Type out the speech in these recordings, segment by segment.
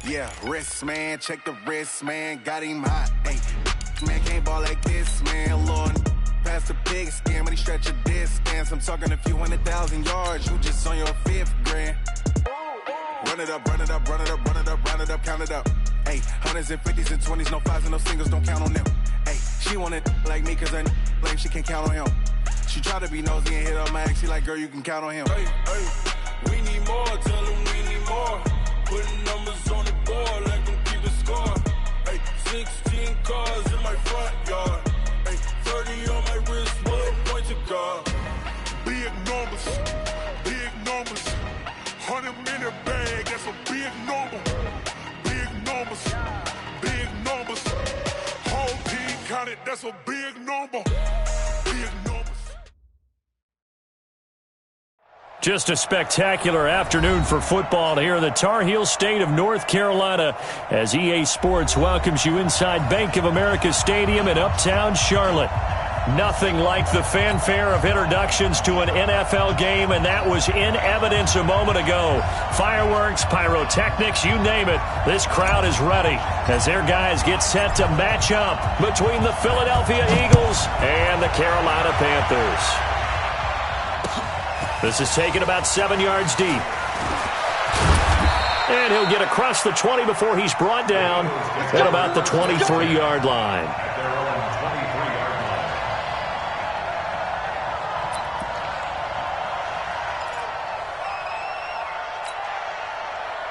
Yeah, wrist, man, check the wrist, man, got him hot. Hey, man, can't ball like this, man, Lord. Past the pig skin, when he stretch a distance. I'm talking a few 100,000 yards, you just on your 5th grand. Run it up, run it up, run it up, run it up, round it up, count it up. Hey, hundreds and 50s and 20s, no 5s and no singles, don't count on them. Hey, she want it like me, cause her like she can count on him. She try to be nosy and hit up my ex, she like, girl, you can count on him. Hey, we need more, tell them we need more. Putting numbers on the board, let them keep the score. Hey, 16 cars in my front yard. Hey, 30 on my wrist, bullet point to God. Big numbers, 100-minute bag, that's a big number. Big numbers, whole team counted, that's a big number. Big numbers. Just a spectacular afternoon for football here in the Tar Heel state of North Carolina as EA Sports welcomes you inside Bank of America Stadium in uptown Charlotte. Nothing like the fanfare of introductions to an NFL game, and that was in evidence a moment ago. Fireworks, pyrotechnics, you name it. This crowd is ready as their guys get set to match up between the Philadelphia Eagles and the Carolina Panthers. This is taken about 7 yards deep. And he'll get across the 20 before he's brought down at about the 23-yard line.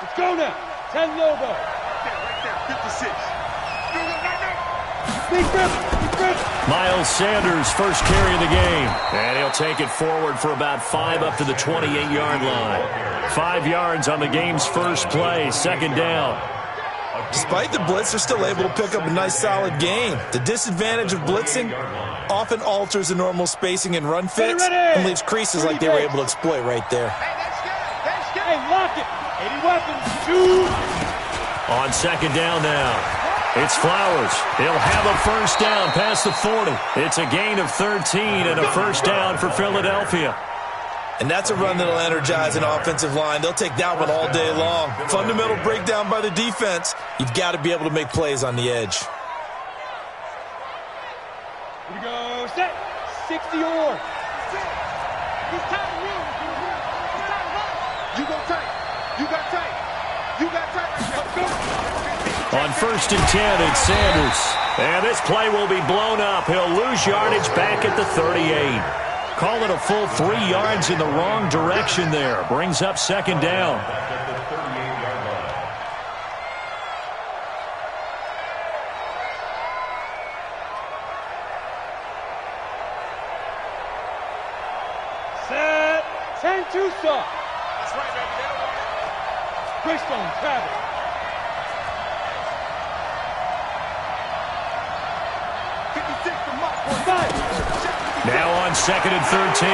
Let's go now. 10 logo. Right there, 56. Big rip. Miles Sanders, first carry of the game. And he'll take it forward for about 5 up to the 28-yard line. 5 yards on the game's first play, second down. Despite the blitz, they're still able to pick up a nice, solid gain. The disadvantage of blitzing often alters the normal spacing and run fits and leaves creases like they were able to exploit right there. Hey, lock it. 80 weapons. Shoot. On second down now. It's Flowers. He'll have a first down past the 40. It's a gain of 13 and a first down for Philadelphia. And that's a run that'll energize an offensive line. They'll take that one all day long. Fundamental breakdown by the defense. You've got to be able to make plays on the edge. Here we go. Set. 60 or. It's time to run. You go tight. You got tight. You got tight. Let's go. On first and 10, it's Sanders. And this play will be blown up. He'll lose yardage back at the 38. Call it a full 3 yards in the wrong direction there. Brings up second down. Set. 10-2 stop. That's right, baby. Greystone, travel. Now on second and 13.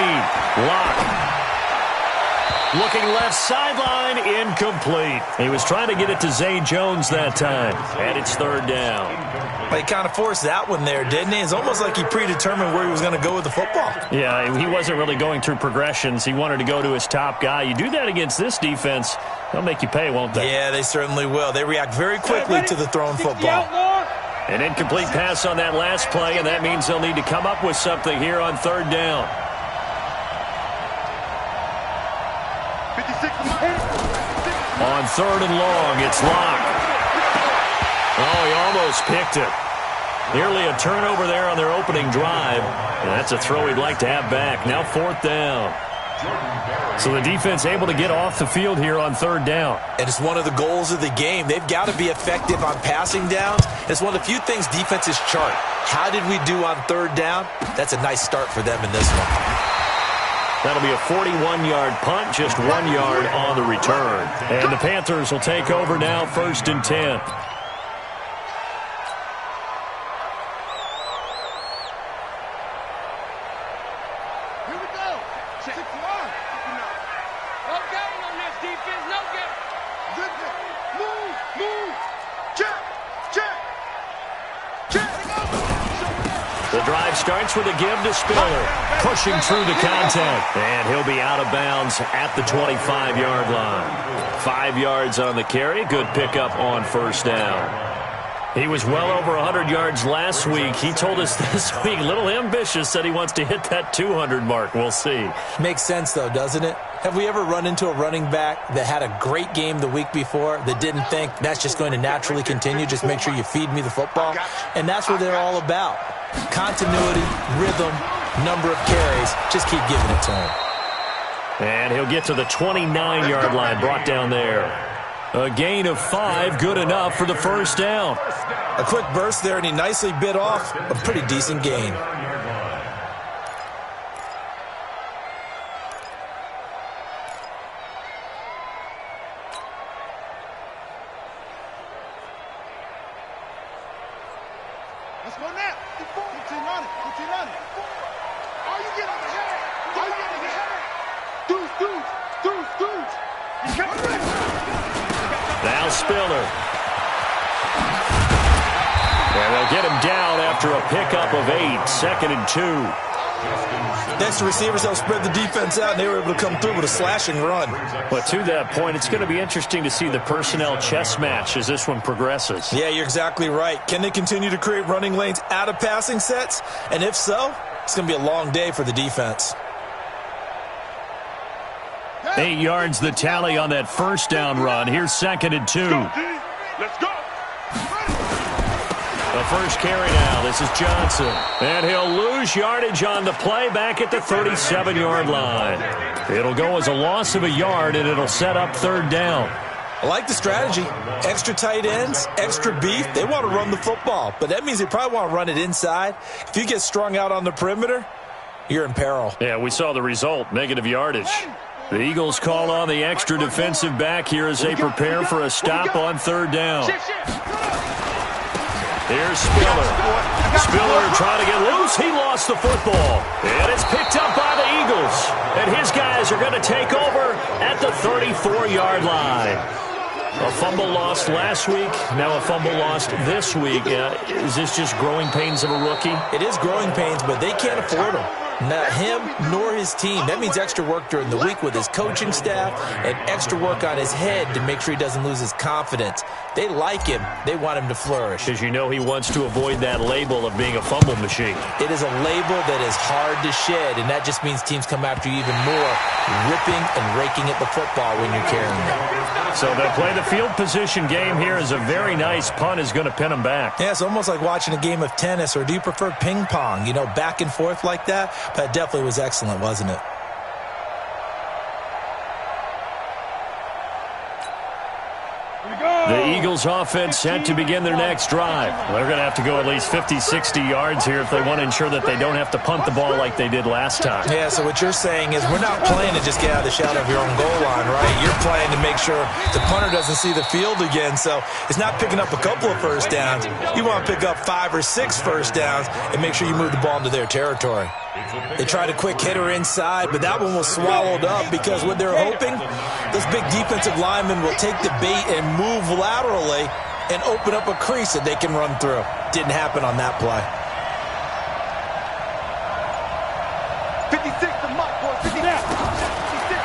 Lock. Looking left sideline, incomplete. He was trying to get it to Zay Jones that time. And it's third down. But he kind of forced that one there, didn't he? It's almost like he predetermined where he was going to go with the football. Yeah, he wasn't really going through progressions. He wanted to go to his top guy. You do that against this defense, they'll make you pay, won't they? Yeah, they certainly will. They react very quickly to the thrown football. An incomplete pass on that last play, and that means they'll need to come up with something here on third down. 56. On third and long, it's Locke. Oh, he almost picked it. Nearly a turnover there on their opening drive. And that's a throw he'd like to have back. Now fourth down. So the defense able to get off the field here on third down. And it's one of the goals of the game. They've got to be effective on passing downs. It's one of the few things defenses chart. How did we do on third down? That's a nice start for them in this one. That'll be a 41-yard punt, just 1 yard on the return. And the Panthers will take over now, first and 10. The drive starts with a give to Spiller, pushing through the contact. And he'll be out of bounds at the 25-yard line. 5 yards on the carry. Good pickup on first down. He was well over 100 yards last week. He told us this week, a little ambitious, said he wants to hit that 200 mark. We'll see. Makes sense, though, doesn't it? Have we ever run into a running back that had a great game the week before that didn't think that's just going to naturally continue? Just make sure you feed me the football. And that's what they're all about. Continuity, rhythm, number of carries. Just keep giving it to him. And he'll get to the 29-yard line, brought down there. A gain of 5, good enough for the first down. A quick burst there, and he nicely bit off a pretty decent gain. Let's go now. 15 on it. 15 on it. Are you getting the head? Are you getting the head? Deuce. He's coming. Now Spiller. And they'll get him down after a pickup of 8, 2nd and 2. Next to receivers, they'll spread the defense out, and they were able to come through with a slashing run. But to that point, it's going to be interesting to see the personnel chess match as this one progresses. Yeah, you're exactly right. Can they continue to create running lanes out of passing sets? And if so, it's going to be a long day for the defense. 8 yards the tally on that first down run. Here's 2nd and 2. Let's go. The first carry now. This is Johnson. And he'll lose yardage on the play back at the 37-yard line. It'll go as a loss of a yard, and it'll set up 3rd down. I like the strategy. Extra tight ends, extra beef. They want to run the football, but that means they probably want to run it inside. If you get strung out on the perimeter, you're in peril. Yeah, we saw the result, negative yardage. The Eagles call on the extra defensive back here as they prepare for a stop on 3rd down. Here's Spiller. Spiller trying to get loose. He lost the football. And it's picked up by the Eagles. And his guys are going to take over at the 34-yard line. A fumble lost last week, now a fumble lost this week. Is this just growing pains of a rookie? It is growing pains, but they can't afford them. Not him nor his team. That means extra work during the week with his coaching staff and extra work on his head to make sure he doesn't lose his confidence. They like him. They want him to flourish. Because you know he wants to avoid that label of being a fumble machine. It is a label that is hard to shed, and that just means teams come after you even more, ripping and raking at the football when you're carrying it. So they'll play the field position game here as a very nice punt is going to pin them back. Yeah, it's almost like watching a game of tennis, or do you prefer ping pong? You know, back and forth like that? That definitely was excellent, wasn't it? The Eagles offense set to begin their next drive. They're going to have to go at least 50, 60 yards here if they want to ensure that they don't have to punt the ball like they did last time. Yeah, so what you're saying is we're not playing to just get out of the shadow of your own goal line, right? You're playing to make sure the punter doesn't see the field again. So it's not picking up a couple of first downs. You want to pick up 5 or 6 first downs and make sure you move the ball into their territory. They tried a quick hitter inside, but that one was swallowed up because what they're hoping, those big defensive linemen will take the bait and move laterally and open up a crease that they can run through. Didn't happen on that play. 56 to Mike, boy. 56.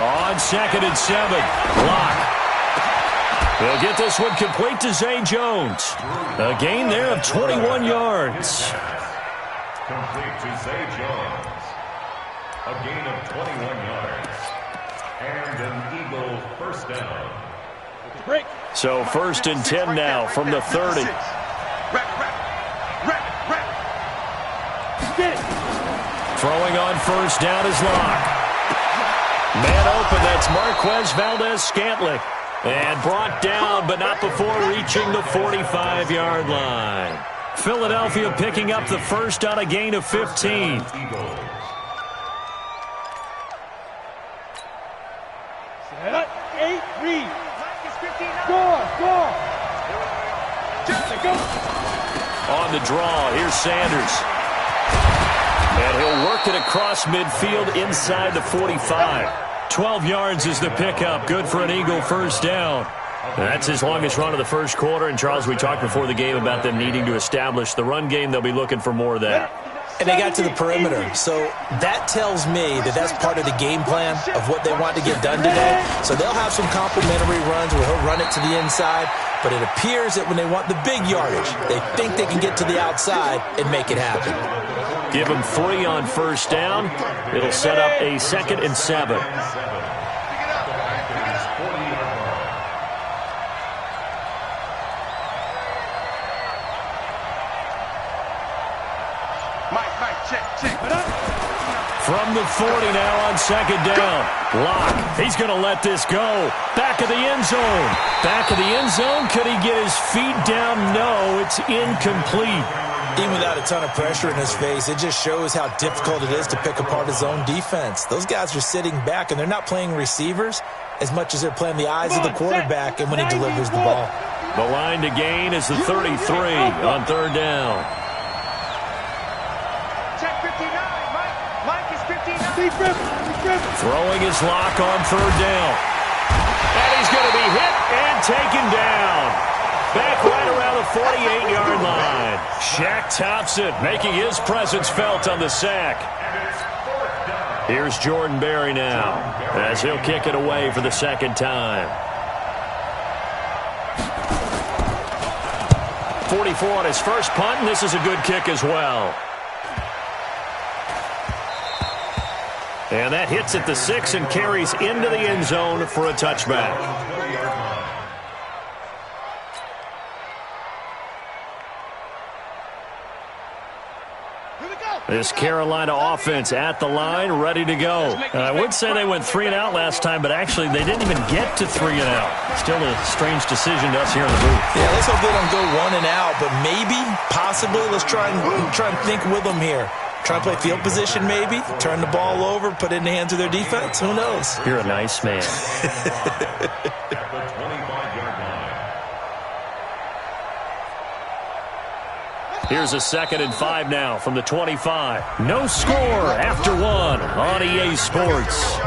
On 2nd and 7, block. They'll get this one complete to Zay Jones. A gain there of 21 yards. Complete to Zay Jones. A gain of 21 yards. And an Eagle first down. So 1st and 10 now from the 30. Throwing on first down is Locke. Man open, that's Marquez Valdez-Scantling. And brought down, but not before reaching the 45-yard line. Philadelphia picking up the first on a gain of 15. On the draw, here's Sanders. And he'll work it across midfield inside the 45. 12 yards is the pickup. Good for an Eagle first down. That's his longest run of the first quarter. And, Charles, we talked before the game about them needing to establish the run game. They'll be looking for more of that. and they got to the perimeter. So that tells me that that's part of the game plan of what they want to get done today. So they'll have some complimentary runs where he'll run it to the inside, but it appears that when they want the big yardage, they think they can get to the outside and make it happen. Give them 3 on first down. It'll set up a 2nd and 7. From the 40 now on 2nd down. Lock. He's going to let this go. Back of the end zone. Back of the end zone. Could he get his feet down? No, it's incomplete. Even without a ton of pressure in his face, it just shows how difficult it is to pick apart his own defense. Those guys are sitting back, and they're not playing receivers as much as they're playing the eyes of the quarterback and when he delivers the ball. The line to gain is the 33 on 3rd down. Check 59, Mike is 59. Throwing his lock on 3rd down. And he's going to be hit and taken down. Back right around the 48-yard line. Shaq Thompson making his presence felt on the sack. Here's Jordan Berry now as he'll kick it away for the 2nd time. 44 on his first punt, and this is a good kick as well. And that hits at the 6 and carries into the end zone for a touchback. This Carolina offense at the line, ready to go. I would say they went 3 and out last time, but actually they didn't even get to 3 and out. Still a strange decision to us here in the booth. Yeah, let's hope they don't go 1 and out, but maybe, possibly, let's try and think with them here. Try and play field position maybe, turn the ball over, put it in the hands of their defense. Who knows? You're a nice man. Here's a 2nd and 5 now from the 25. No score after 1 on EA Sports.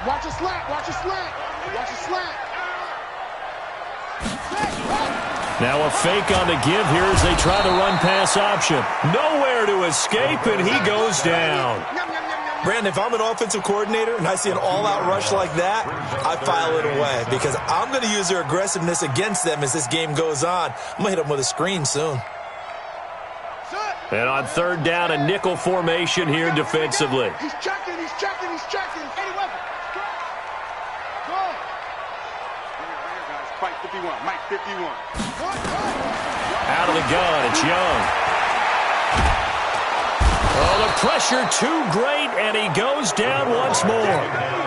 Watch a slant. Watch a slant. Watch a slant. Now a fake on the give here as they try the run-pass option. Nowhere to escape, and he goes down. Brandon, if I'm an offensive coordinator and I see an all-out rush like that, I file it away because I'm going to use their aggressiveness against them as this game goes on. I'm going to hit them with a screen soon. And on 3rd down, a nickel formation here defensively. He's checking. He's checking. He's checking. Any weapon. Go. Here, guys. Fight 51. Mike 51. Out of the gun, it's Young. Oh, the pressure too great, and he goes down once more.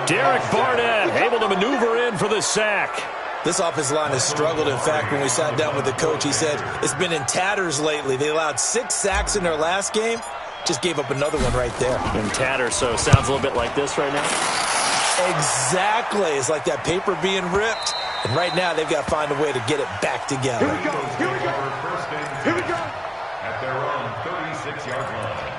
Derek Barnett able to maneuver in for the sack. This offensive line has struggled. In fact, when we sat down with the coach, he said it's been in tatters lately. They allowed 6 sacks in their last game. Just gave up another one right there. In tatters, so it sounds a little bit like this right now. Exactly. It's like that paper being ripped. And right now, they've got to find a way to get it back together. Here we go. Here we go. Here we go. At their own 36-yard line.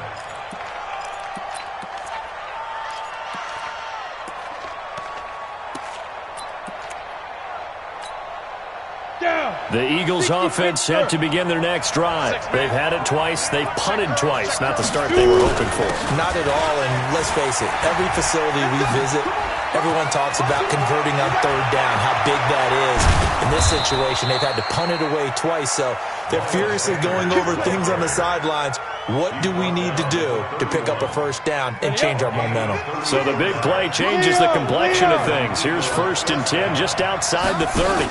The Eagles offense set to begin their next drive. They've had it twice. They've punted twice. Not the start they were hoping for. Not at all, and let's face it, every facility we visit, everyone talks about converting on 3rd down, how big that is. In this situation, they've had to punt it away twice, so they're furiously going over things on the sidelines. What do we need to do to pick up a 1st down and change our momentum? So the big play changes the complexion of things. Here's 1st and 10 just outside the 30.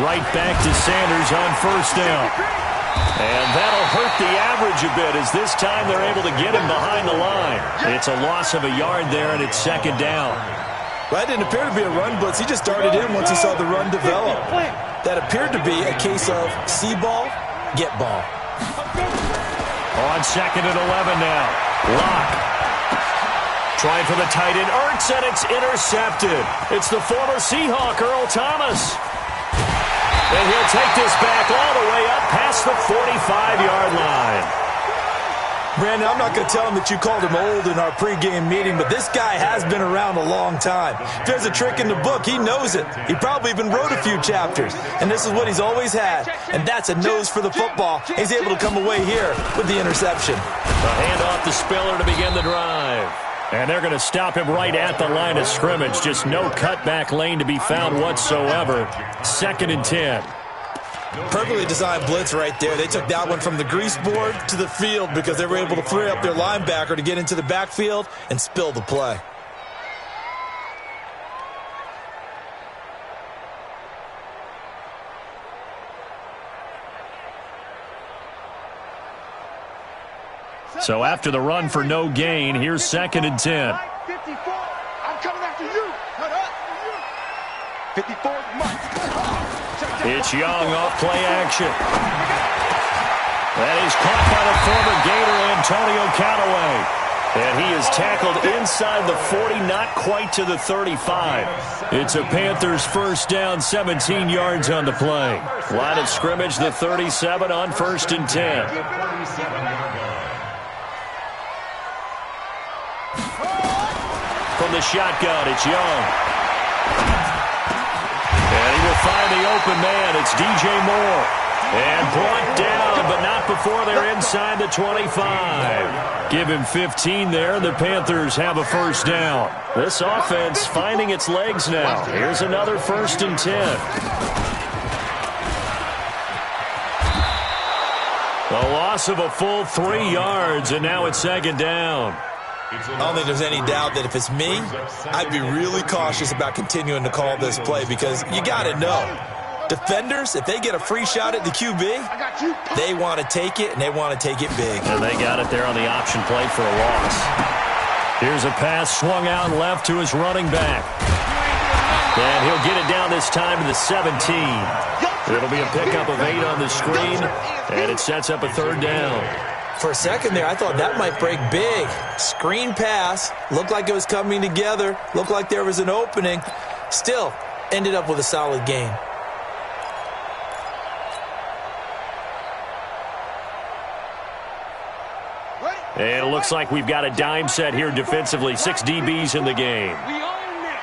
Right back to Sanders on 1st down. And that'll hurt the average a bit as this time they're able to get him behind the line. It's a loss of a yard there, and it's 2nd down. Well, that didn't appear to be a run blitz. He just darted in once he saw the run develop. That appeared to be a case of see ball, get ball. On 2nd and 11 now. Lock. Trying for the tight end, Ertz, and it's intercepted. It's the former Seahawk, Earl Thomas. And he'll take this back all the way up past the 45-yard line. Brandon, I'm not going to tell him that you called him old in our pregame meeting, but this guy has been around a long time. If there's a trick in the book, he knows it. He probably even wrote a few chapters, and this is what he's always had, and that's a nose for the football. He's able to come away here with the interception. The handoff to Spiller to begin the drive. And they're going to stop him right at the line of scrimmage. Just no cutback lane to be found whatsoever. 2nd and 10. Perfectly designed blitz right there. They took that one from the grease board to the field because they were able to free up their linebacker to get into the backfield and spill the play. So after the run for no gain, here's 2nd and 10. 54. I'm coming after you. 54 is Mike. It's Young off play action. That is caught by the former Gator Antonio Callaway. And he is tackled inside the 40, not quite to the 35. It's a Panthers first down, 17 yards on the play. Line of scrimmage, the 37 on 1st and 10. From the shotgun, it's Young. And he will find the open man. It's DJ Moore. And brought down, but not before they're inside the 25. Give him 15 there. The Panthers have a first down. This offense finding its legs now. Here's another 1st and 10. The loss of a full 3 yards, and now it's 2nd down. I don't think there's any doubt that if it's me, I'd be really cautious about continuing to call this play because you got to know. Defenders, if they get a free shot at the QB, they want to take it, and they want to take it big. And they got it there on the option play for a loss. Here's a pass swung out left to his running back. And he'll get it down this time to the 17. It'll be a pickup of 8 on the screen, and it sets up a 3rd down. For a second there, I thought that might break big. Screen pass, looked like it was coming together, looked like there was an opening. Still, ended up with a solid gain. And it looks like we've got a dime set here defensively. 6 DBs in the game. We own this.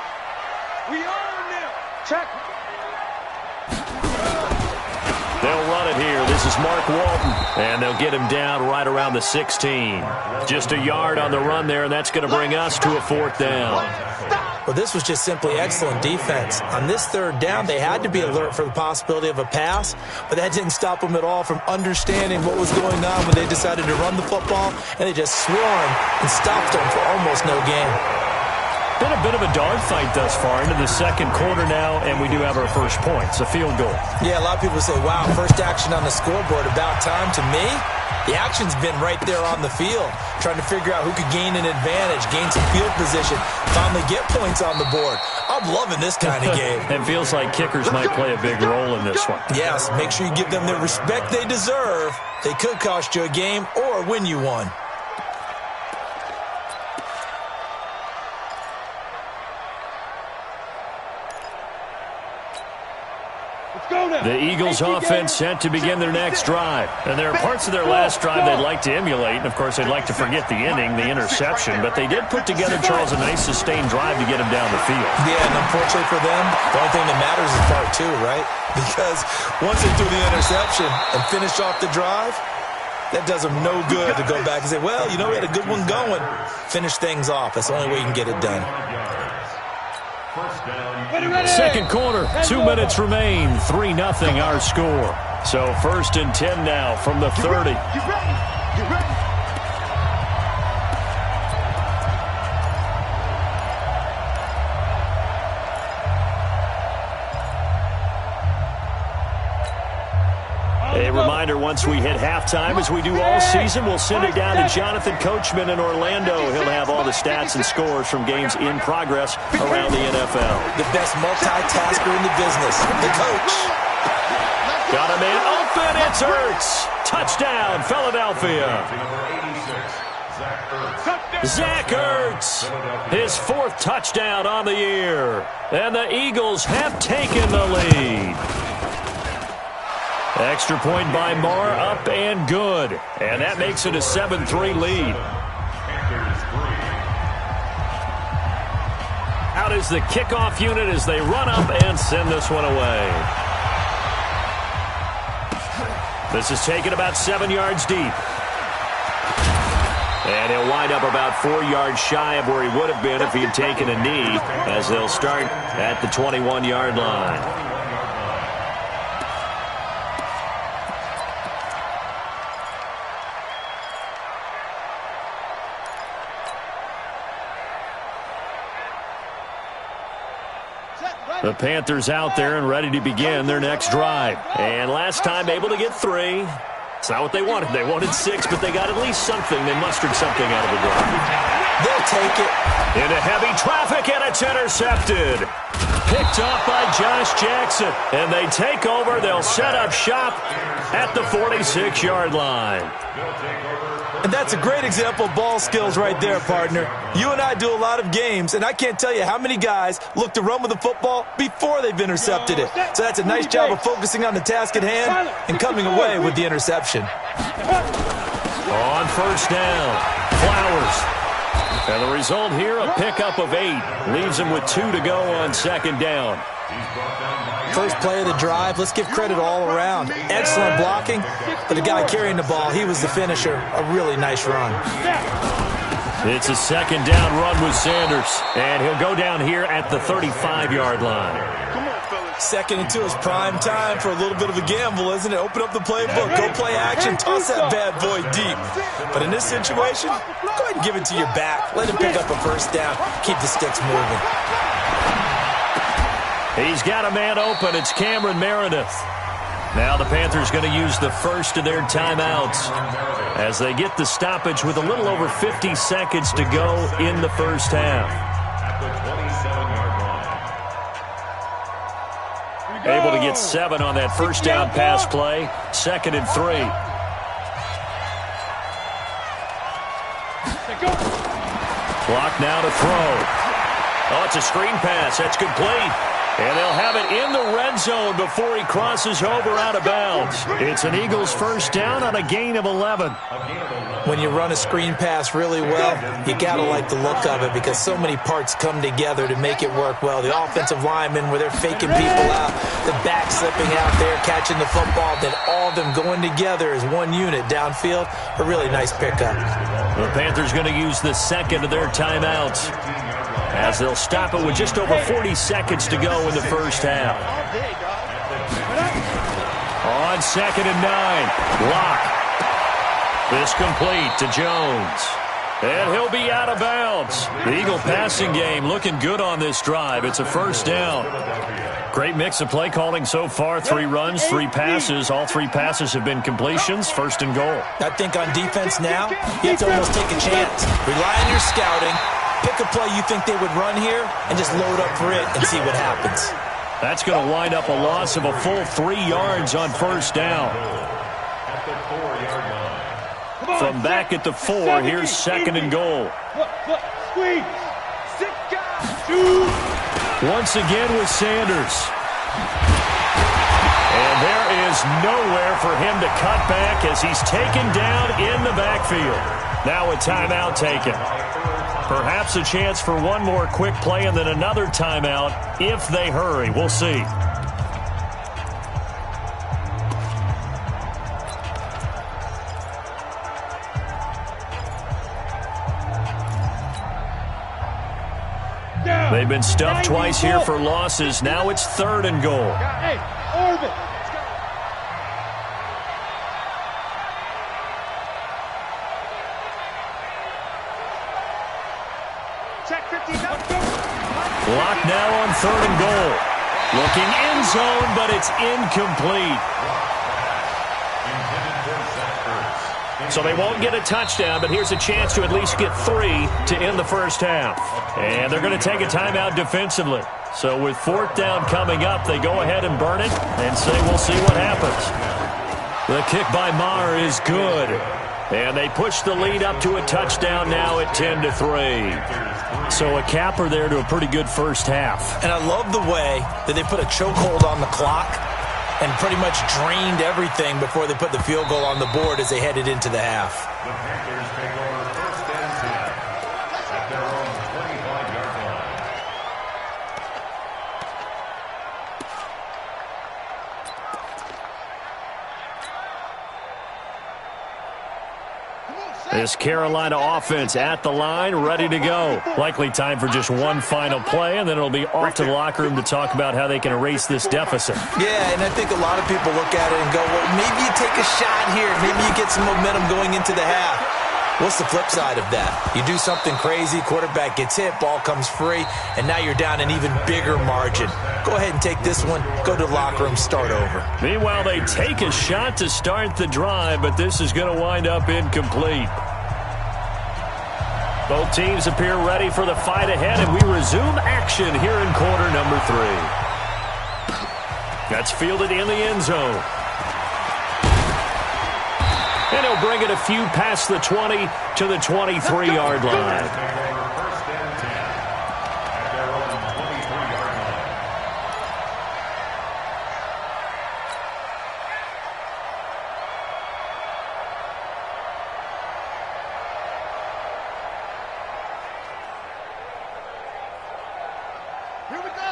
We own this. Check. They'll run it here. This is Mark Walton. And they'll get him down right around the 16. Just a yard on the run there, and that's going to bring us to a 4th down. Well, this was just simply excellent defense. On this 3rd down, they had to be alert for the possibility of a pass, but that didn't stop them at all from understanding what was going on when they decided to run the football, and they just swarmed and stopped them for almost no gain. Been a bit of a dogfight thus far into the 2nd quarter now, and we do have our first points, a field goal. Yeah, a lot of people say, wow, first action on the scoreboard, about time. To me, the action's been right there on the field, trying to figure out who could gain an advantage, gain some field position, finally get points on the board. I'm loving this kind of game. It feels like kickers might play a big role in this one. Yes, make sure you give them the respect they deserve. They could cost you a game or win you one. The Eagles offense set to begin their next drive. And there are parts of their last drive they'd like to emulate. And, of course, they'd like to forget the inning, the interception. But they did put together, Charles, a nice sustained drive to get him down the field. Yeah, and unfortunately for them, the only thing that matters is part 2, right? Because once they threw the interception and finished off the drive, that does them no good to go back and say, well, you know, we had a good one going. Finish things off. That's the only way you can get it done. 2nd quarter, 2 minutes remain, 3-0 our score. So 1st and 10 now from the 30. You ready? A reminder, once we hit halftime, as we do all season, we'll send it down to Jonathan Coachman in Orlando. He'll have all the stats and scores from games in progress around the NFL. The best multitasker in the business, the coach. Got a man open, it's Ertz. Touchdown, Philadelphia. Zach Ertz, his 4th touchdown on the year. And the Eagles have taken the lead. Extra point by Marr, up and good. And that makes it a 7-3 lead. Out is the kickoff unit as they run up and send this one away. This is taken about 7 yards deep. And he'll wind up about 4 yards shy of where he would have been if he had taken a knee, as they'll start at the 21-yard line. The Panthers out there and ready to begin their next drive. And last time able to get 3. It's not what they wanted. They wanted 6, but they got at least something. They mustered something out of the drive. They'll take it. Into heavy traffic, and it's intercepted. Picked off by Josh Jackson. And they take over. They'll set up shop at the 46-yard line. And that's a great example of ball skills right there, partner. You and I do a lot of games, and I can't tell you how many guys look to run with the football before they've intercepted it. So that's a nice job of focusing on the task at hand and coming away with the interception. On first down, Flowers. And the result here, a pickup of 8. Leaves him with 2 to go on second down. First play of the drive, let's give credit all around. Excellent blocking, but the guy carrying the ball, he was the finisher. A really nice run. It's a second down run with Sanders, and he'll go down here at the 35-yard line. Second and 2 is prime time for a little bit of a gamble, isn't it? Open up the playbook, go play action, toss that bad boy deep. But in this situation, go ahead and give it to your back. Let him pick up a first down, keep the sticks moving. He's got a man open. It's Cameron Meredith. Now the Panthers going to use the first of their timeouts as they get the stoppage with a little over 50 seconds to go in the first half. Able to get 7 on that first down pass play. 2nd and 3. Clock now to throw. Oh, it's a screen pass. That's complete. And they'll have it in the red zone before he crosses over out of bounds. It's an Eagles first down on a gain of 11. When you run a screen pass really well, you got to like the look of it because so many parts come together to make it work well. The offensive linemen where they're faking people out, the back slipping out there, catching the football, then all of them going together as one unit downfield. A really nice pickup. The Panthers going to use the second of their timeouts as they'll stop it with just over 40 seconds to go in the first half. On 2nd and 9, Locke. This complete to Jones. And he'll be out of bounds. The Eagle passing game looking good on this drive. It's a first down. Great mix of play calling so far. 3 runs, 3 passes. All 3 passes have been completions. First and goal. I think on defense now, you have to almost take a chance. Rely on your scouting. Pick a play you think they would run here and just load up for it and see what happens. That's going to wind up a loss of a full 3 yards on first down. From back at the 4, here's 2nd and goal. Squeeze. 6 guys. 2. Once again with Sanders. And there is nowhere for him to cut back as he's taken down in the backfield. Now a timeout taken. Perhaps a chance for one more quick play and then another timeout if they hurry. We'll see. They've been stuffed twice here for losses. Now it's 3rd and goal. Hey, orbit. Check 15. Clock now on 3rd and goal. Looking end zone, but it's incomplete. So they won't get a touchdown, but here's a chance to at least get 3 to end the first half. And they're going to take a timeout defensively. So with 4th down coming up, they go ahead and burn it and say we'll see what happens. The kick by Marr is good. And they push the lead up to a touchdown now at 10-3. So a capper there to a pretty good first half. And I love the way that they put a chokehold on the clock and pretty much drained everything before they put the field goal on the board as they headed into the half. The Panthers take over 1st and 10 at their own 25-yard line. This Carolina offense at the line, ready to go. Likely time for just one final play, and then it'll be off to the locker room to talk about how they can erase this deficit. Yeah, and I think a lot of people look at it and go, well, maybe you take a shot here. Maybe you get some momentum going into the half. What's the flip side of that? You do something crazy, quarterback gets hit, ball comes free, and now you're down an even bigger margin. Go ahead and take this one, go to the locker room, start over. Meanwhile, they take a shot to start the drive, but this is going to wind up incomplete. Both teams appear ready for the fight ahead, and we resume action here in quarter number 3. That's fielded in the end zone. And he'll bring it a few past the 20 to the 23-yard line. First and 10 at their own 23-yard line.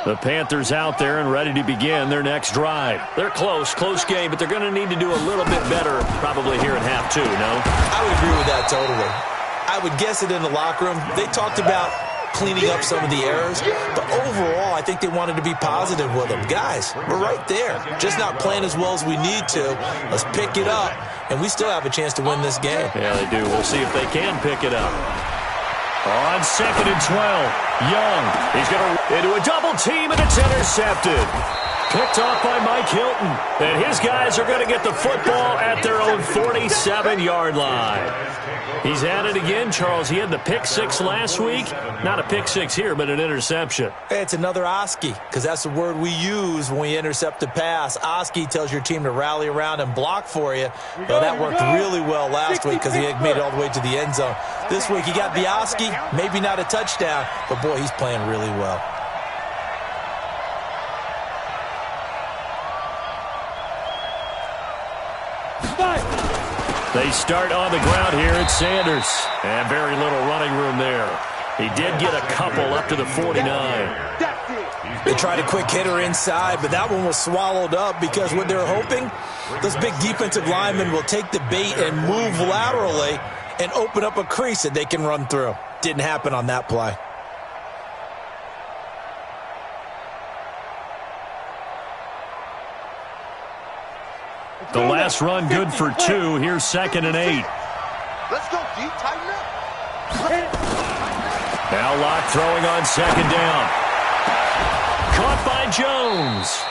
The Panthers out there and ready to begin their next drive. They're close game, but they're going to need to do a little bit better probably here in half 2, no? I would agree with that totally. I would guess it in the locker room. They talked about cleaning up some of the errors, but overall, I think they wanted to be positive with them. Guys, we're right there. Just not playing as well as we need to. Let's pick it up, and we still have a chance to win this game. Yeah, they do. We'll see if they can pick it up. On 2nd and 12, Young. He's going to into a double team, and it's intercepted. Picked off by Mike Hilton. And his guys are going to get the football at their own 47-yard line. He's at it again, Charles. He had the pick 6 last week. Not a pick 6 here, but an interception. Hey, it's another Oski, because that's the word we use when we intercept a pass. Oski tells your team to rally around and block for you. Well, that worked really well last week because he made it all the way to the end zone. This week he got the Oski, maybe not a touchdown, but boy, he's playing really well. They start on the ground here at Sanders. And very little running room there. He did get a couple up to the 49. They tried a quick hitter inside, but that one was swallowed up because what they're hoping, those big defensive linemen will take the bait and move laterally and open up a crease that they can run through. Didn't happen on that play. The last run good for 2. Here's 2nd and 8. Let's go, D. Tighten up. Now Locke throwing on 2nd down. Caught by Jones.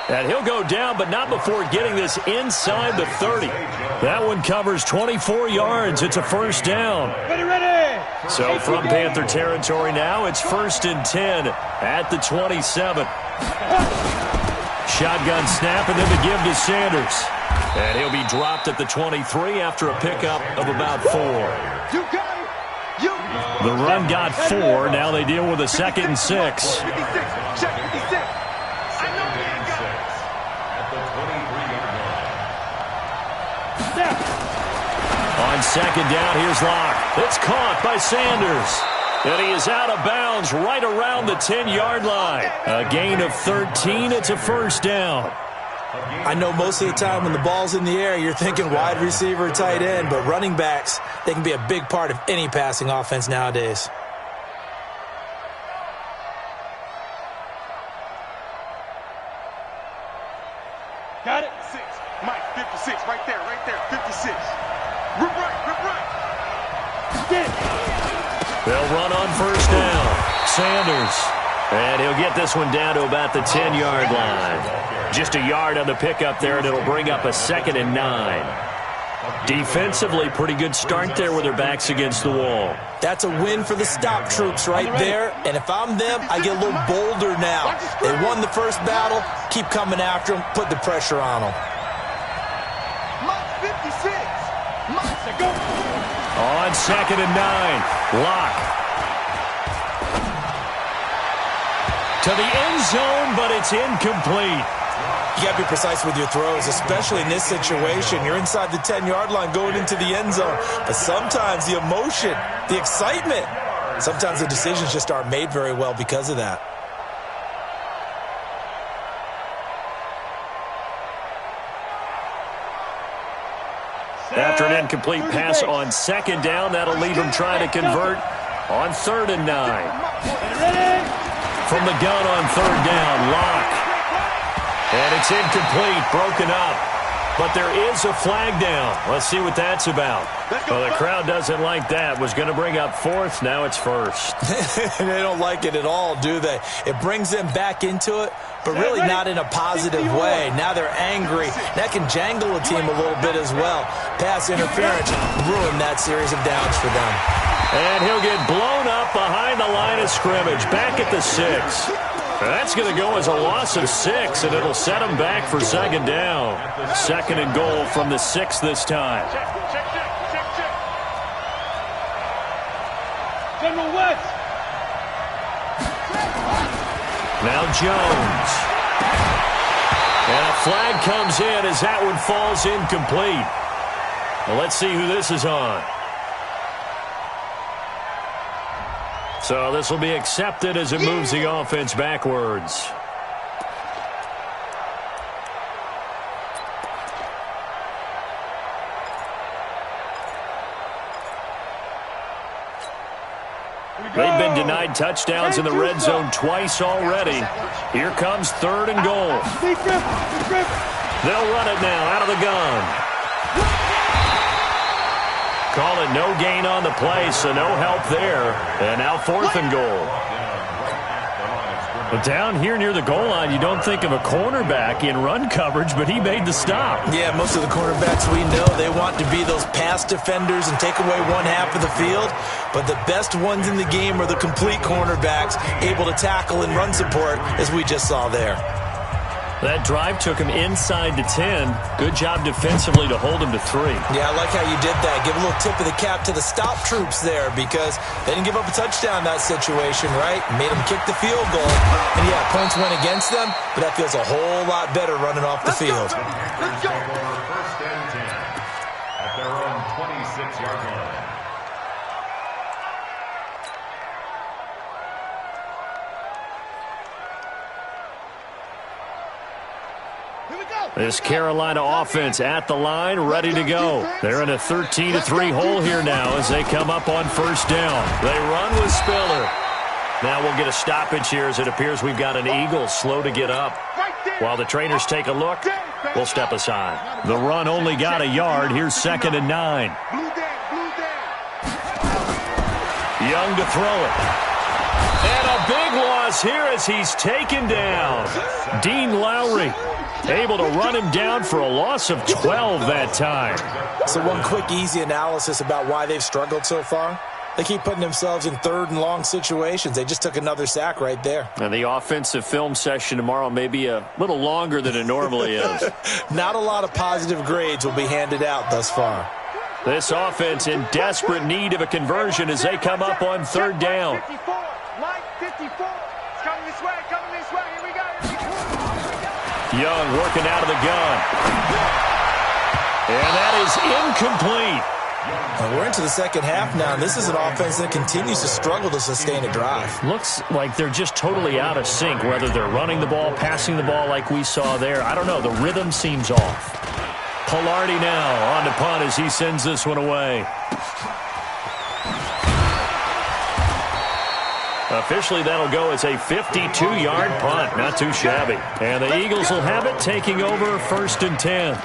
And he'll go down, but not before getting this inside the 30. That one covers 24 yards. It's a first down. Ready. So from Panther territory now, it's 1st and 10 at the 27. Shotgun snap, and then the give to Sanders. And he'll be dropped at the 23 after a pickup of about 4. You got it. The run got 4. Now they deal with a 2nd and 6. 56. Check 56. I know you And 6 at the 23-yard line. On 2nd down, here's Locke. It's caught by Sanders. And he is out of bounds right around the 10-yard line. A gain of 13. It's a first down. I know most of the time when the ball's in the air, you're thinking wide receiver, tight end, but running backs, they can be a big part of any passing offense nowadays. Got it? 6. Mike, 56. Right there. 56. Rip right. Get it. They'll run on first down. Sanders. And he'll get this one down to about the 10-yard line. Just a yard on the pickup there, and it'll bring up a 2nd and 9. Defensively, pretty good start there with their backs against the wall. That's a win for the stop troops right there. And if I'm them, I get a little bolder now. They won the first battle. Keep coming after them. Put the pressure on them. Mike, 56. On 2nd and 9, Locke. To the end zone, but it's incomplete. You got to be precise with your throws, especially in this situation. You're inside the 10-yard line going into the end zone. But sometimes the emotion, the excitement, sometimes the decisions just aren't made very well because of that. After an incomplete pass on 2nd down, that'll leave him trying to convert on 3rd and 9. From the gun on 3rd down, Locke. And it's incomplete, broken up. But there is a flag down. Let's see what that's about. Well, the crowd doesn't like that. Was going to bring up 4th. Now it's 1st. They don't like it at all, do they? It brings them back into it, but really not in a positive way. Now they're angry. That can jangle a team a little bit as well. Pass interference ruined that series of downs for them. And he'll get blown up behind the line of scrimmage. Back at the 6. That's going to go as a loss of 6, and it'll set him back for 2nd down. 2nd and goal from the 6 this time. Check. General West. Now Jones. And a flag comes in as that one falls incomplete. Well, let's see who this is on. So this will be accepted as it moves the offense backwards. They've been denied touchdowns in the red zone twice already. Here comes 3rd and goal. They'll run it now out of the gun. Call it no gain on the play, so no help there. And now 4th and goal. But down here near the goal line, you don't think of a cornerback in run coverage, but he made the stop. Yeah, most of the cornerbacks we know, they want to be those pass defenders and take away one half of the field. But the best ones in the game are the complete cornerbacks, able to tackle and run support, as we just saw there. That drive took him inside the 10. Good job defensively to hold him to 3. Yeah, I like how you did that. Give a little tip of the cap to the stop troops there because they didn't give up a touchdown in that situation, right? Made them kick the field goal. And, yeah, points went against them, but that feels a whole lot better running off the field. Let's go. First and 10 at their own 26-yard line. This Carolina offense at the line, ready to go. They're in a 13-3 hole here now as they come up on 1st down. They run with Spiller. Now we'll get a stoppage here as it appears we've got an Eagle slow to get up. While the trainers take a look, we'll step aside. The run only got a yard. Here's 2nd and 9. Young to throw it. And a big loss here as he's taken down. Dean Lowry able to run him down for a loss of 12 that time. So one quick, easy analysis about why they've struggled so far. They keep putting themselves in 3rd and long situations. They just took another sack right there. And the offensive film session tomorrow may be a little longer than it normally is. Not a lot of positive grades will be handed out thus far. This offense in desperate need of a conversion as they come up on 3rd down. 54, line 54. It's coming this way, Here we go. Young working out of the gun. And that is incomplete. And we're into the 2nd half now. This is an offense that continues to struggle to sustain a drive. Looks like they're just totally out of sync, whether they're running the ball, passing the ball like we saw there. I don't know. The rhythm seems off. Pilardi now on to punt as he sends this one away. Officially, that'll go as a 52-yard punt. Not too shabby. And the Eagles will have it, taking over 1st and 10.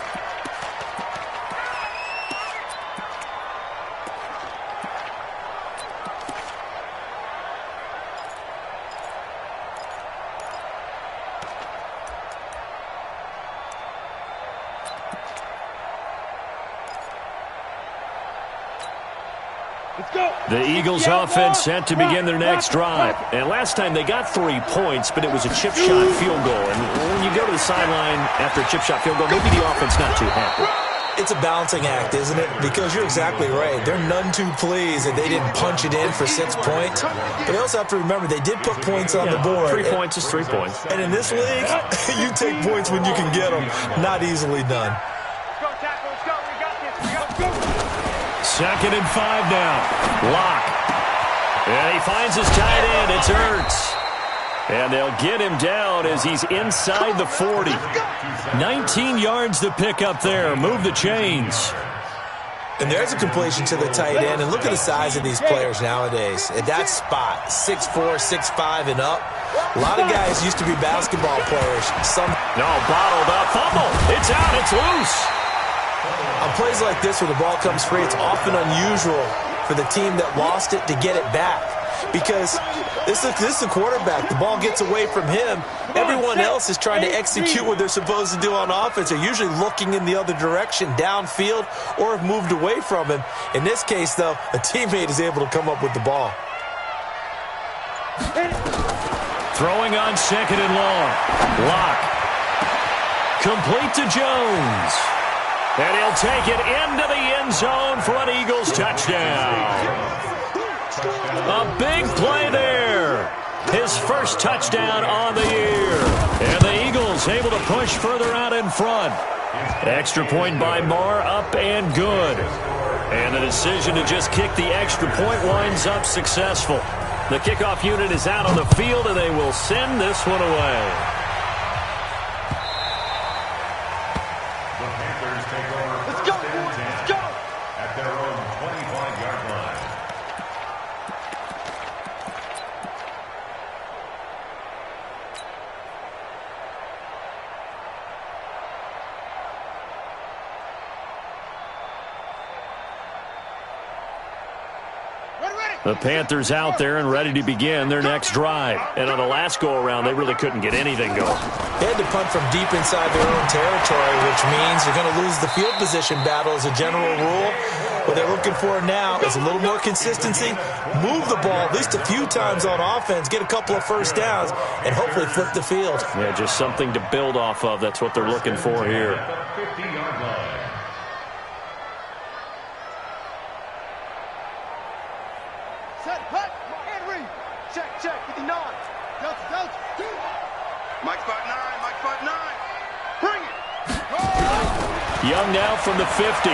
The Eagles offense set to begin their next drive. And last time they got 3 points, but it was a chip shot field goal. And when you go to the sideline after a chip shot field goal, maybe the offense not too happy. It's a balancing act, isn't it? Because you're exactly right. They're none too pleased that they didn't punch it in for 6 points. But they also have to remember they did put points on the board. 3 points is 3 points. And in this league, you take points when you can get them. Not easily done. Let's go, tackle. Let's go. We got this. We got this. 2nd and 5 now. Lock. And he finds his tight end. It's Ertz. And they'll get him down as he's inside the 40. 19 yards to pick up there. Move the chains. And there's a completion to the tight end. And look at the size of these players nowadays. At that spot, 6'4", 6'5", and up. A lot of guys used to be basketball players. No, bottled up. Fumble. It's out. It's loose. On plays like this where the ball comes free, it's often unusual for the team that lost it to get it back. Because this is a quarterback. The ball gets away from him. Everyone else is trying to execute what they're supposed to do on offense. They're usually looking in the other direction, downfield, or have moved away from him. In this case, though, a teammate is able to come up with the ball. Throwing on 2nd and long. Lock. Complete to Jones. And he'll take it into the end zone for an Eagles touchdown. A big play there. His first touchdown on the year. And the Eagles able to push further out in front. Extra point by Marr, up and good. And the decision to just kick the extra point winds up successful. The kickoff unit is out on the field, and they will send this one away. The Panthers take over. Let's go, boys. Let's go. At their own 25-yard line. The Panthers out there and ready to begin their next drive. And on the last go-around, they really couldn't get anything going. They had to punt from deep inside their own territory, which means you're going to lose the field position battle as a general rule. What they're looking for now is a little more consistency, move the ball at least a few times on offense, get a couple of first downs, and hopefully flip the field. Yeah, just something to build off of. That's what they're looking for here. At the 50-yard line. Set, hut, and read. Check, 59. Delta. Mike spot 9, Mike spot 9. Bring it. Young now from the 50.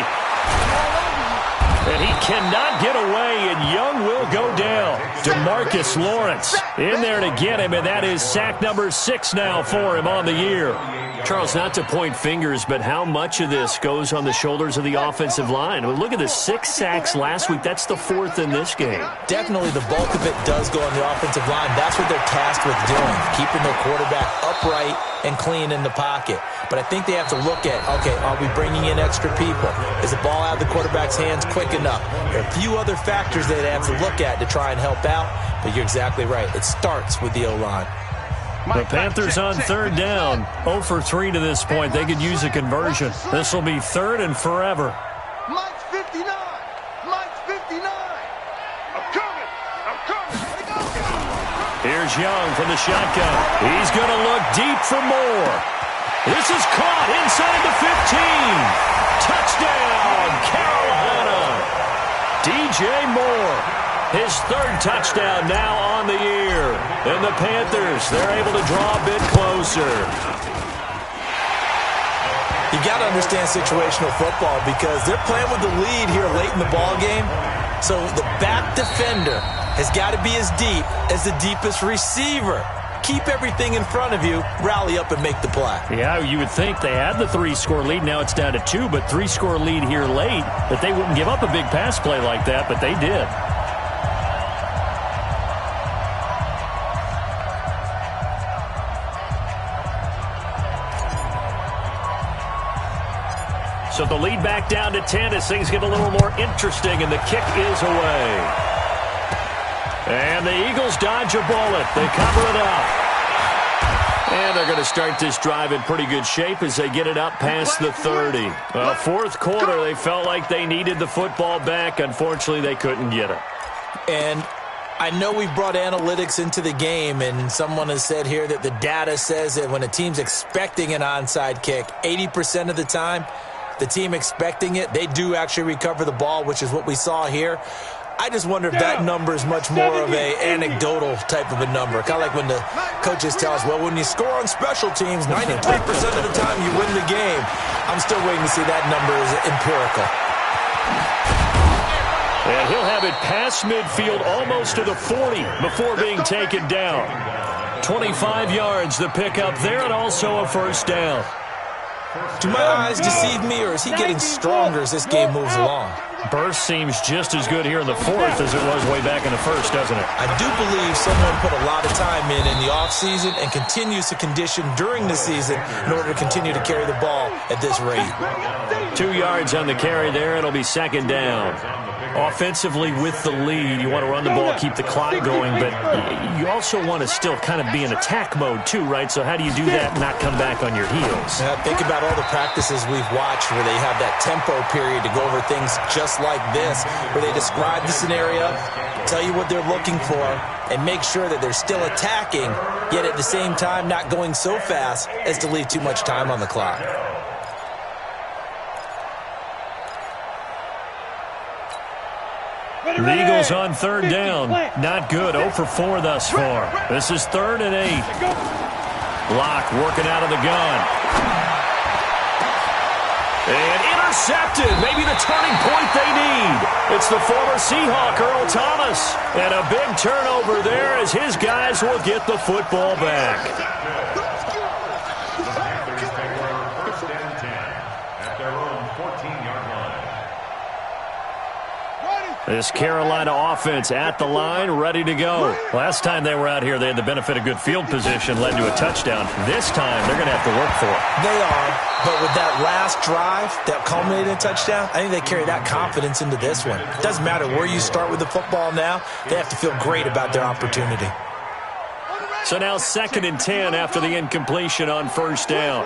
And he cannot get away, and Young will go down. DeMarcus Lawrence in there to get him, and that is sack number 6 now for him on the year. Charles, not to point fingers, but how much of this goes on the shoulders of the offensive line? I mean, look at the 6 sacks last week. That's the 4th in this game. Definitely the bulk of it does go on the offensive line. That's what they're tasked with doing, keeping their quarterback upright and clean in the pocket. But I think they have to look at, okay, are we bringing in extra people? Is the ball out of the quarterback's hands quick enough? There are a few other factors that they have to look at to try and help out, but you're exactly right. It starts with the O-line. The Panthers on 3rd down, 0 for 3 to this point. They could use a conversion. This will be 3rd and forever. Mike's 59. Mike's 59. I'm coming. Here's Young from the shotgun. He's going to look deep for more. This is caught inside the 15. Touchdown, Carolina. DJ Moore. His 3rd touchdown now on the year. And the Panthers, they're able to draw a bit closer. You got to understand situational football because they're playing with the lead here late in the ball game. So the back defender has got to be as deep as the deepest receiver. Keep everything in front of you, rally up and make the play. Yeah, you would think they had the 3-score lead. Now it's down to 2, but 3-score lead here late, that they wouldn't give up a big pass play like that, but they did. So the lead back down to 10 as things get a little more interesting, and the kick is away. And the Eagles dodge a bullet. They cover it up. And they're going to start this drive in pretty good shape as they get it up past the 30. Well, 4th quarter, they felt like they needed the football back. Unfortunately, they couldn't get it. And I know we've brought analytics into the game, and someone has said here that the data says that when a team's expecting an onside kick, 80% of the time, the team expecting it, they do actually recover the ball, which is what we saw here. I just wonder if that number is much more of an anecdotal type of a number. Kind of like when the coaches tell us, well, when you score on special teams, 93% of the time you win the game. I'm still waiting to see that number is empirical. And he'll have it past midfield almost to the 40 before being taken down. 25 yards the pickup there, and also a first down. Do my eyes deceive me, or is he getting stronger as this game moves along? Burst seems just as good here in the fourth as it was way back in the first, doesn't it? I do believe someone put a lot of time in the offseason and continues to condition during the season in order to continue to carry the ball at this rate. 2 yards on the carry there. It'll be second down. Offensively with the lead, you want to run the ball, keep the clock going, but you also want to still kind of be in attack mode too, right? So how do you do that and not come back on your heels? Think about all the practices we've watched where they have that tempo period to go over things just like this, where they describe the scenario, tell you what they're looking for, and make sure that they're still attacking, yet at the same time not going so fast as to leave too much time on the clock. The Eagles on third down. Not good. 0 for 4 thus far. This is 3rd and 8. Block working out of the gun. And intercepted. Maybe the turning point they need. It's the former Seahawk, Earl Thomas. And a big turnover there as his guys will get the football back. First and 10 at their own 14-yard line. This Carolina offense at the line, ready to go. Last time they were out here, they had the benefit of good field position, led to a touchdown. This time, they're going to have to work for it. They are, but with that last drive that culminated in a touchdown, I think they carry that confidence into this one. It doesn't matter where you start with the football now. They have to feel great about their opportunity. So now 2nd and 10 after the incompletion on first down.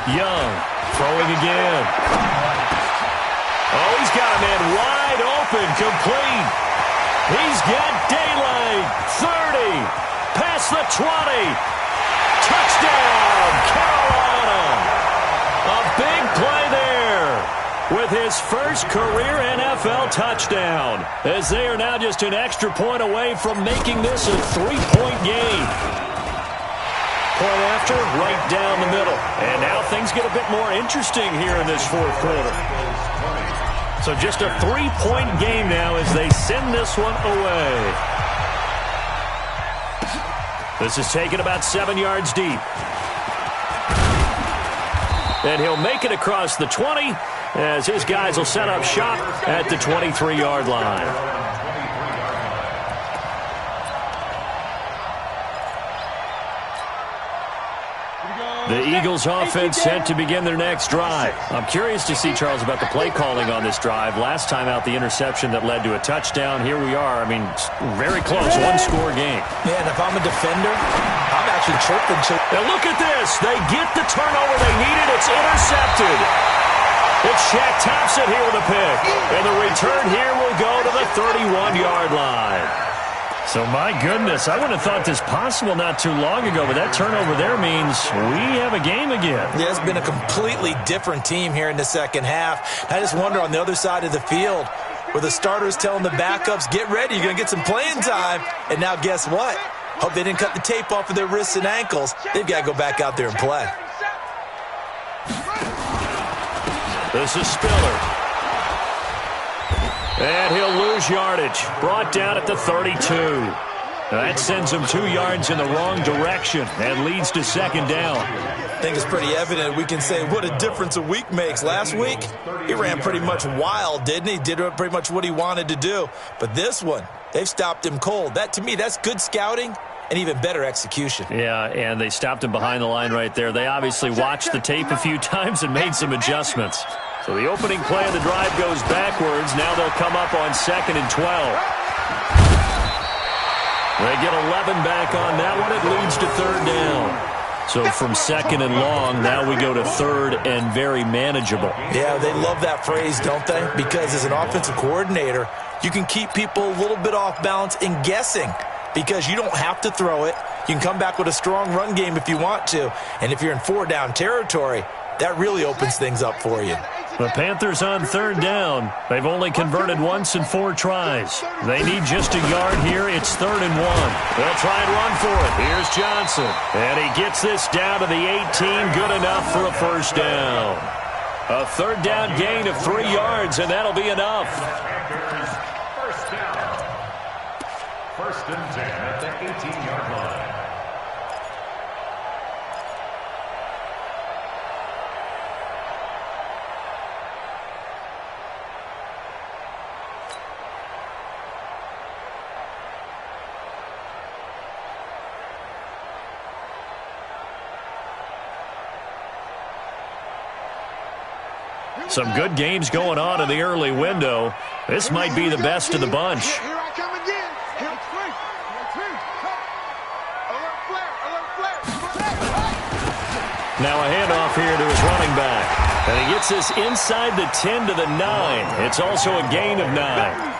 Young throwing again. Oh, he's got a man wide open, complete. He's got daylight. 30, past the 20. Touchdown, Carolina. A big play there with his first career NFL touchdown, as they are now just an extra point away from making this a 3-point game. Point after, right down the middle. And now things get a bit more interesting here in this fourth quarter. So just a 3-point game now as they send this one away. This is taken about 7 yards deep. And he'll make it across the 20 as his guys will set up shop at the 23-yard line. The Eagles offense set to begin their next drive. I'm curious to see, Charles, about the play calling on this drive. Last time out, the interception that led to a touchdown. Here we are. I mean, very close, one-score game. Yeah, and if I'm a defender, I'm actually chirping. Now look at this. They get the turnover they needed. It's intercepted. It's Shaq Thompson here with a pick. And the return here will go to the 31-yard line. So, my goodness, I wouldn't have thought this possible not too long ago, but that turnover there means we have a game again. Yeah, it's been a completely different team here in the second half. I just wonder on the other side of the field, where the starters telling the backups, get ready, you're going to get some playing time. And now guess what? Hope they didn't cut the tape off of their wrists and ankles. They've got to go back out there and play. This is Spiller. And he'll lose yardage. Brought down at the 32. That sends him 2 yards in the wrong direction and leads to second down. I think it's pretty evident. We can say what a difference a week makes. Last week, he ran pretty much wild, didn't he? Did pretty much what he wanted to do. But this one, they've stopped him cold. That, to me, that's good scouting and even better execution. Yeah, and they stopped him behind the line right there. They obviously watched the tape a few times and made some adjustments. So the opening play of the drive goes backwards. Now they'll come up on 2nd and 12. They get 11 back on that one. It leads to 3rd down. So from 2nd and long, now we go to 3rd and very manageable. Yeah, they love that phrase, don't they? Because as an offensive coordinator, you can keep people a little bit off balance and guessing. because you don't have to throw it. You can come back with a strong run game if you want to. And if you're in 4-down territory, that really opens things up for you. The Panthers on 3rd down. They've only converted once in 4 tries. They need just a yard here. It's 3rd and 1. They'll try and run for it. Here's Johnson. And he gets this down to the 18. Good enough for a 1st down. A 3rd down gain of 3 yards, and that'll be enough. Panthers, 1st down. 1st and 10 at the 18-yard line. Some good games going on in the early window. This might be the best of the bunch. Here I come again. Here it's free. Alert flare. Now a handoff here to his running back. And he gets this inside the 10 to the 9. It's also a gain of 9.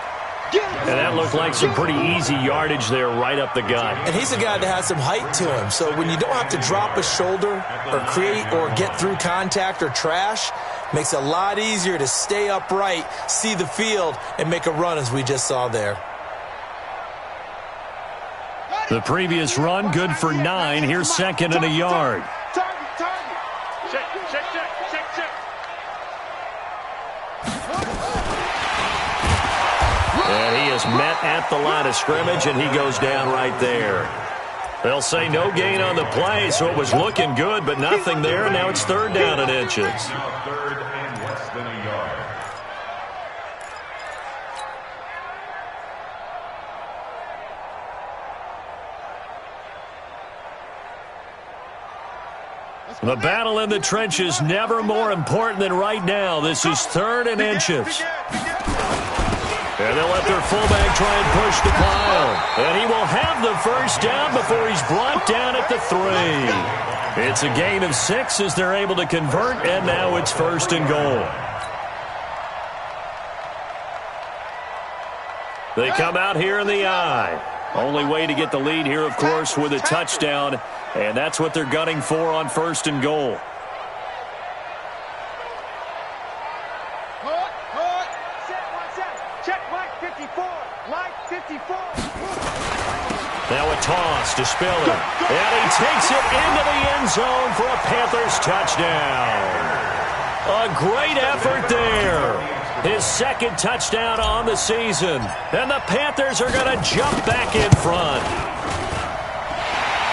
And that looked like some pretty easy yardage there right up the gut. And he's a guy that has some height to him. So when you don't have to drop a shoulder or create or get through contact or trash, makes it a lot easier to stay upright, see the field, and make a run as we just saw there. The previous run good for 9. Here's 2nd and a yard. And he is met at the line of scrimmage, and he goes down right there. They'll say no gain on the play, so it was looking good, but nothing there. And now it's 3rd down and inches. Now 3rd and less than a yard. The battle in the trenches never more important than right now. This is 3rd and inches. And they'll let their fullback try and push the pile. And he will have the 1st down before he's brought down at the 3. It's a gain of 6 as they're able to convert, and now it's 1st and goal. They come out here in the I. Only way to get the lead here, of course, with a touchdown, and that's what they're gunning for on 1st and goal. Now a toss to Spiller. And he takes it into the end zone for a Panthers touchdown. A great effort there. His 2nd touchdown on the season. And the Panthers are going to jump back in front.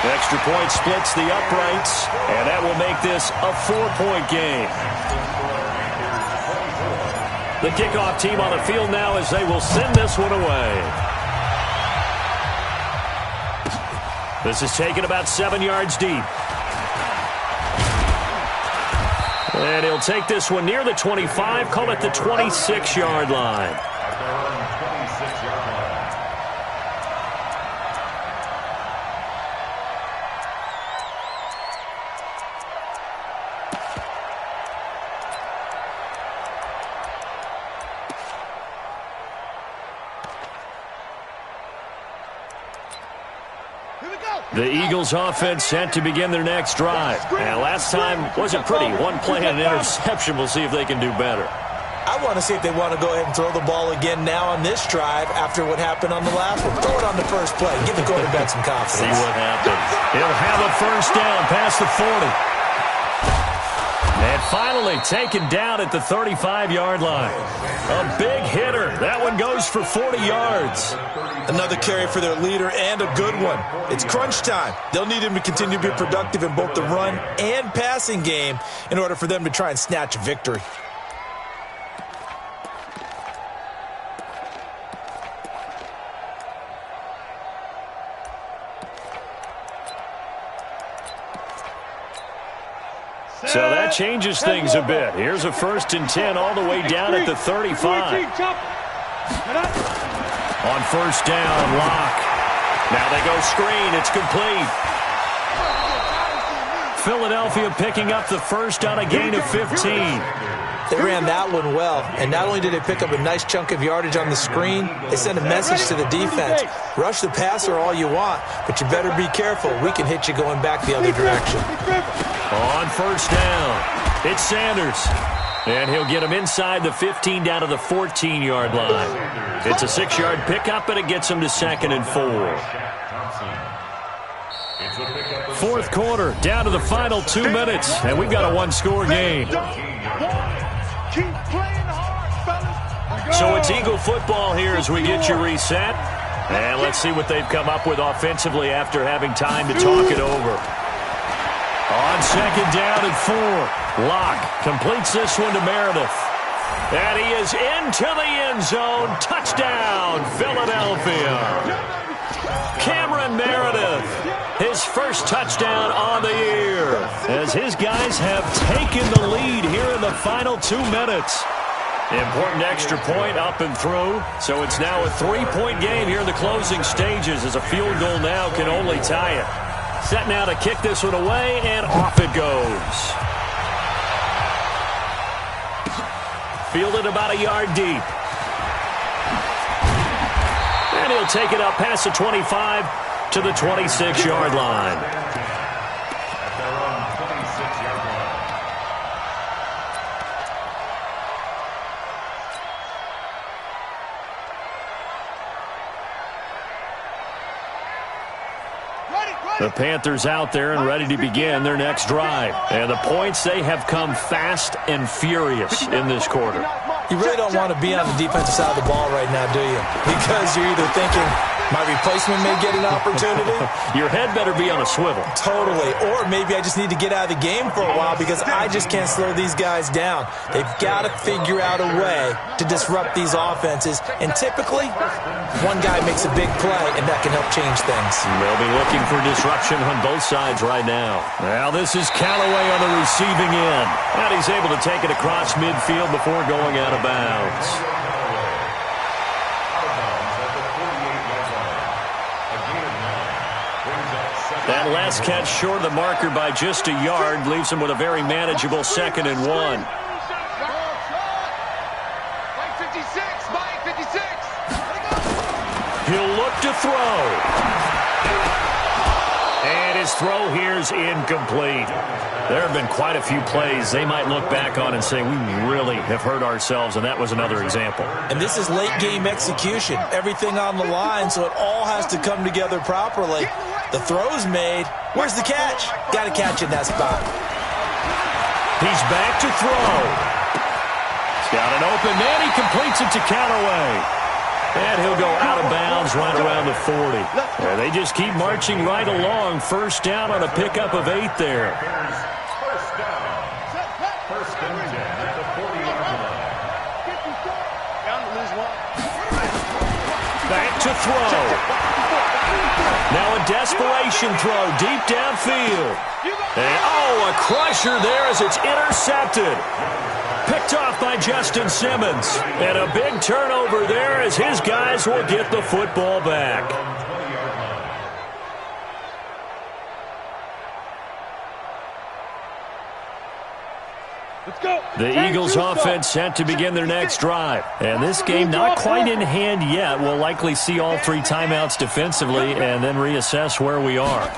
Extra point splits the uprights, and that will make this a 4-point game. The kickoff team on the field now as they will send this one away. This is taken about 7 yards deep. And he'll take this one near the 25, call it the 26-yard line. At their own 26-yard line. The Eagles offense set to begin their next drive. And last time wasn't pretty. One play and an interception. We'll see if they can do better. I want to see if they want to go ahead and throw the ball again now on this drive after what happened on the last one. Throw it on the first play. Give the quarterback some confidence. See what happens. He'll have a 1st down past the 40. And finally taken down at the 35-yard line. A big hitter. That one goes for 40 yards. Another carry for their leader and a good one. It's crunch time. They'll need him to continue to be productive in both the run and passing game in order for them to try and snatch a victory. So that changes things a bit. Here's a 1st and 10 all the way down at the 35. On 1st down, Locke. Now they go screen. It's complete. Philadelphia picking up the 1st on a gain of 15. They ran that one well, and not only did they pick up a nice chunk of yardage on the screen, they sent a message to the defense. Rush the passer all you want, but you better be careful. We can hit you going back the other direction. On first down, it's Sanders. And he'll get him inside the 15 down to the 14-yard line. It's a 6-yard pickup, and it gets him to 2nd and 4. Fourth quarter, down to the final 2 minutes, and we've got a one-score game. So it's Eagle football here as we get you reset. And let's see what they've come up with offensively after having time to talk it over. On 2nd down and 4, Locke completes this one to Meredith. And he is into the end zone. Touchdown, Philadelphia. Cameron Meredith, his first touchdown on the year, as his guys have taken the lead here in the final 2 minutes. Important extra point up and through, so it's now a 3-point game here in the closing stages, as a field goal now can only tie it. Set now to kick this one away, and off it goes. Fielded about a yard deep. And he'll take it up past the 25 to the 26-yard line. The Panthers out there and ready to begin their next drive. And the points, they have come fast and furious in this quarter. You really don't want to be on the defensive side of the ball right now, do you? Because you're either thinking, my replacement may get an opportunity. Your head better be on a swivel. Totally. Or maybe I just need to get out of the game for a while because I just can't slow these guys down. They've got to figure out a way to disrupt these offenses. And typically, one guy makes a big play, and that can help change things. They'll be looking for disruption on both sides right now. Now this is Callaway on the receiving end. And he's able to take it across midfield before going out of bounds. That last catch short of the marker by just a yard leaves him with a very manageable 2nd and 1. He'll look to throw. And his throw here is incomplete. There have been quite a few plays they might look back on and say, we really have hurt ourselves, and that was another example. And this is late-game execution. Everything on the line, so it all has to come together properly. The throw's made. Where's the catch? Got to catch in that spot. He's back to throw. He's got an open man. He completes it to Callaway. And he'll go out of bounds right around the 40. And they just keep marching right along. First down on a pickup of 8 there. First and 10 at the 40-yard line. Back to throw. Now a desperation throw deep downfield. And a crusher there as it's intercepted. Picked off by Justin Simmons. And a big turnover there as his guys will get the football back. The Eagles offense set to begin their next drive. And this game not quite in hand yet. We'll likely see all 3 timeouts defensively and then reassess where we are.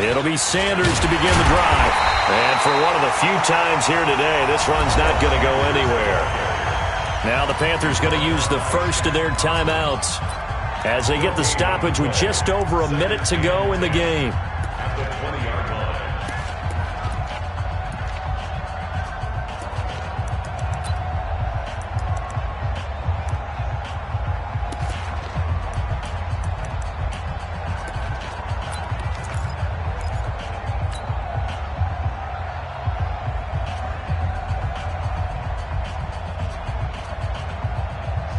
It'll be Sanders to begin the drive. And for one of the few times here today, this run's not going to go anywhere. Now the Panthers going to use the first of their timeouts as they get the stoppage with just over a minute to go in the game. At the 20-yard line.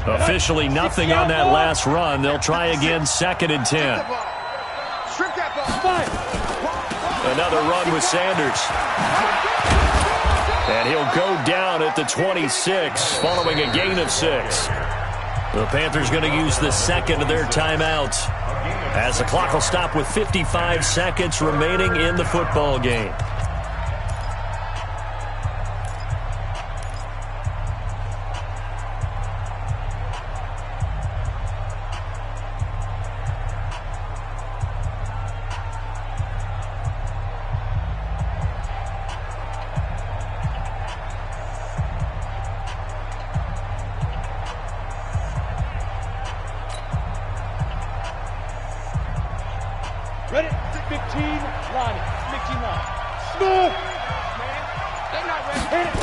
Officially nothing on that last run. They'll try again, 2nd and 10. Another run with Sanders. And he'll go down at the 26 following a gain of 6. The Panthers going to use the second of their timeouts as the clock will stop with 55 seconds remaining in the football game. Ready? 15, line it. 15 line. Smooth! They're not ready. Hit it.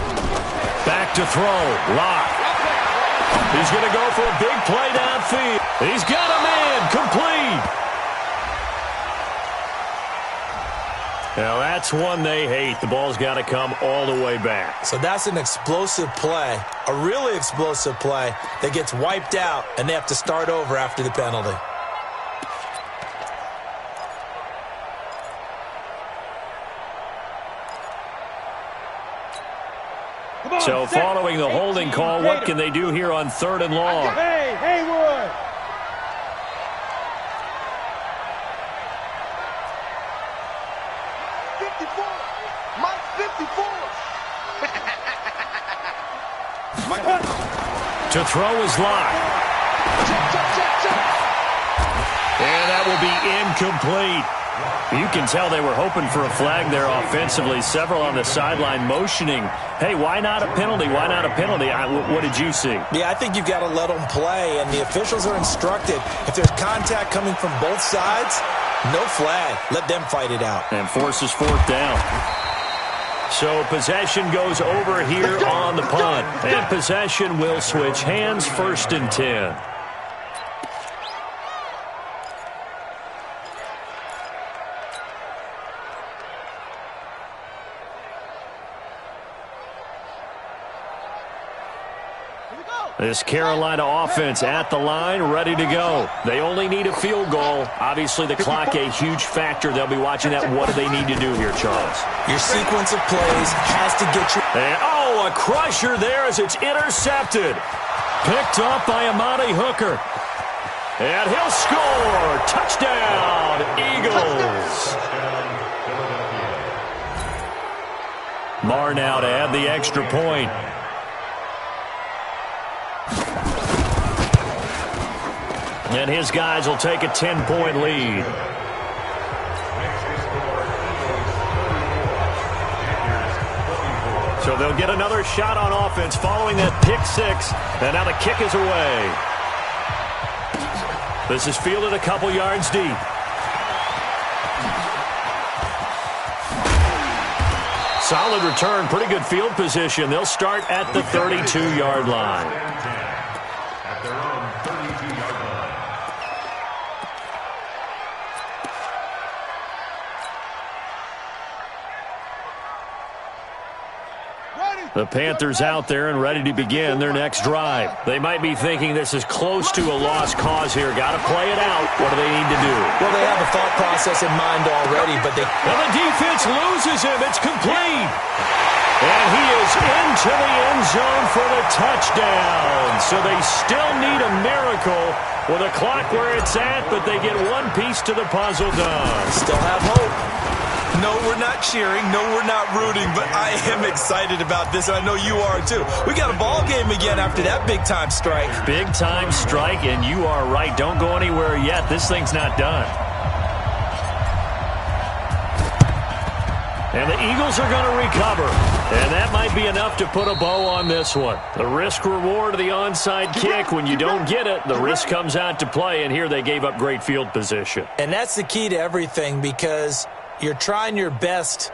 Back to throw. Lock. He's going to go for a big play downfield. He's got a man. Complete. Now, that's one they hate. The ball's got to come all the way back. So that's an explosive play, a really explosive play that gets wiped out, and they have to start over after the penalty. So following the holding call, what can they do here on 3rd and long? Hey, Haywood! To throw is Locke. And that will be incomplete. You can tell they were hoping for a flag there offensively. Several on the sideline motioning, hey, why not a penalty? Why not a penalty? What did you see? Yeah, I think you've got to let them play, and the officials are instructed. If there's contact coming from both sides, no flag. Let them fight it out. And forces 4th down. So possession goes over here on the punt. And possession will switch hands, 1st and 10. This Carolina offense at the line, ready to go. They only need a field goal. Obviously, the clock a huge factor. They'll be watching that. What do they need to do here, Charles? Your sequence of plays has to get you. And, a crusher there as it's intercepted. Picked up by Amani Hooker. And he'll score. Touchdown, Eagles. Marr now to add the extra point. And his guys will take a 10-point lead. So they'll get another shot on offense following that pick 6. And now the kick is away. This is fielded a couple yards deep. Solid return, pretty good field position. They'll start at the 32-yard line. At their own 32-yard line. The Panthers out there and ready to begin their next drive. They might be thinking this is close to a lost cause here. Got to play it out. What do they need to do? Well, they have a thought process in mind already, but they... And the defense loses him. It's complete. And he is into the end zone for the touchdown. So they still need a miracle with a clock where it's at, but they get one piece to the puzzle done. Still have hope. No, we're not cheering. No, we're not rooting, but I am excited about this, and I know you are too. We got a ball game again after that big-time strike. Big-time strike, and you are right. Don't go anywhere yet. This thing's not done. And the Eagles are going to recover. And that might be enough to put a bow on this one. The risk-reward of the onside kick. When you don't get it, the risk comes out to play, and here they gave up great field position. And that's the key to everything, because you're trying your best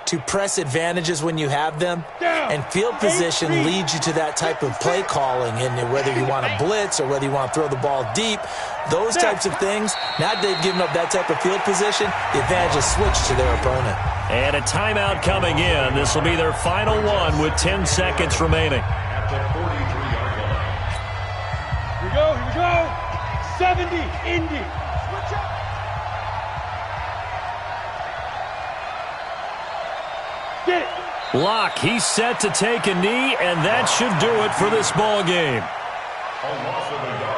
to press advantages when you have them, and field position leads you to that type of play calling, and whether you want to blitz or whether you want to throw the ball deep, those types of things. Now they've given up that type of field position, the advantage is switched to their opponent. And a timeout coming in. This will be their final one with 10 seconds remaining. At the 43-yard line. Here we go. 70, Indy. Switch up. Get it. Locke, he's set to take a knee, and that should do it for this ball game. A loss of a yard.